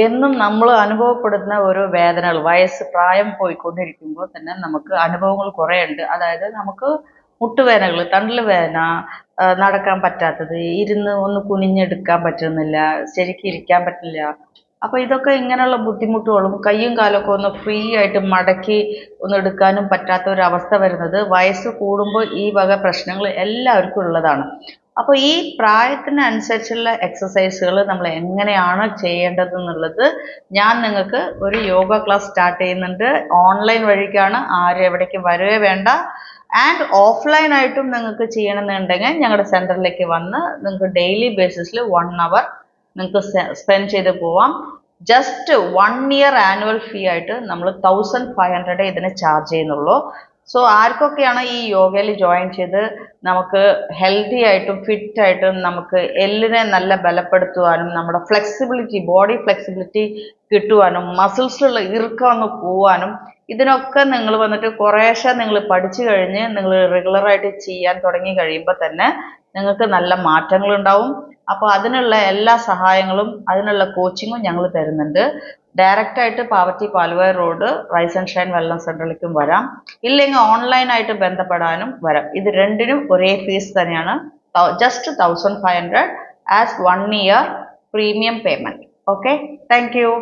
എന്നും നമ്മൾ അനുഭവപ്പെടുന്ന ഓരോ വേദനകൾ പ്രായം പോയിക്കൊണ്ടിരിക്കുമ്പോൾ തന്നെ നമുക്ക് അനുഭവങ്ങൾ കുറേ ഉണ്ട്. അതായത് നമുക്ക് മുട്ടുവേദനകൾ, തണ്ടൽ വേദന, നടക്കാൻ പറ്റാത്തത്, ഇരുന്ന് ഒന്ന് കുനിഞ്ഞെടുക്കാൻ പറ്റുന്നില്ല, ശരിക്കും ഇരിക്കാൻ പറ്റില്ല. അപ്പോൾ ഇതൊക്കെ ഇങ്ങനെയുള്ള ബുദ്ധിമുട്ടുകളും കയ്യും കാലൊക്കെ ഒന്ന് ഫ്രീ ആയിട്ട് മടക്കി ഒന്ന് എടുക്കാനും പറ്റാത്ത ഒരു അവസ്ഥ വരുന്നത് വയസ്സ് കൂടുമ്പോൾ ഈ വക പ്രശ്നങ്ങൾ എല്ലാവർക്കും ഉള്ളതാണ്. അപ്പോൾ ഈ പ്രായത്തിനനുസരിച്ചുള്ള എക്സസൈസുകൾ നമ്മൾ എങ്ങനെയാണ് ചെയ്യേണ്ടതെന്നുള്ളത് ഞാൻ നിങ്ങൾക്ക് ഒരു യോഗ ക്ലാസ് സ്റ്റാർട്ട് ചെയ്യുന്നുണ്ട്. ഓൺലൈൻ വഴിക്കാണ്, ആരും എവിടേക്കും വരികയേ വേണ്ട. ആൻഡ് ഓഫ്ലൈൻ ആയിട്ടും നിങ്ങൾക്ക് ചെയ്യണമെന്നുണ്ടെങ്കിൽ ഞങ്ങളുടെ സെൻറ്ററിലേക്ക് വന്ന് നിങ്ങൾക്ക് ഡെയിലി ബേസിസിൽ 1 അവർ നിങ്ങൾക്ക് സ്പെൻഡ് ചെയ്ത് പോവാം. ജസ്റ്റ് 1 ഇയർ ആനുവൽ ഫീ ആയിട്ട് നമ്മൾ 1500 ഇതിന് ചാർജ് ചെയ്യുന്നുള്ളൂ. സോ ആർക്കൊക്കെയാണ് ഈ യോഗയിൽ ജോയിൻ ചെയ്ത് നമുക്ക് ഹെൽത്തി ആയിട്ടും ഫിറ്റ് ആയിട്ടും നമുക്ക് എല്ലിനെ നല്ല ബലപ്പെടുത്തുവാനും നമ്മുടെ ഫ്ലെക്സിബിലിറ്റി, ബോഡി ഫ്ലെക്സിബിലിറ്റി കിട്ടുവാനും മസിൽസിലുള്ള ഇറുക്കം ഒന്ന് പോവാനും ഇതിനൊക്കെ നിങ്ങൾ വന്നിട്ട് കുറേശ്ശെ നിങ്ങൾ പഠിച്ചു കഴിഞ്ഞ് നിങ്ങൾ റെഗുലറായിട്ട് ചെയ്യാൻ തുടങ്ങി കഴിയുമ്പോൾ തന്നെ നിങ്ങൾക്ക് നല്ല മാറ്റങ്ങളുണ്ടാവും. അപ്പോൾ അതിനുള്ള എല്ലാ സഹായങ്ങളും അതിനുള്ള കോച്ചിങ്ങും ഞങ്ങൾ തരുന്നുണ്ട്. ഡയറക്റ്റായിട്ട് Pavatti Palvaya road rise and shine wellness സെൻ്ററിലേക്കും വരാം, ഇല്ലെങ്കിൽ ഓൺലൈനായിട്ട് ബന്ധപ്പെടാനും വരാം. ഇത് രണ്ടിനും ഒരേ ഫീസ് തന്നെയാണ്. Just 1500 as 1 year premium payment. Okay, thank you.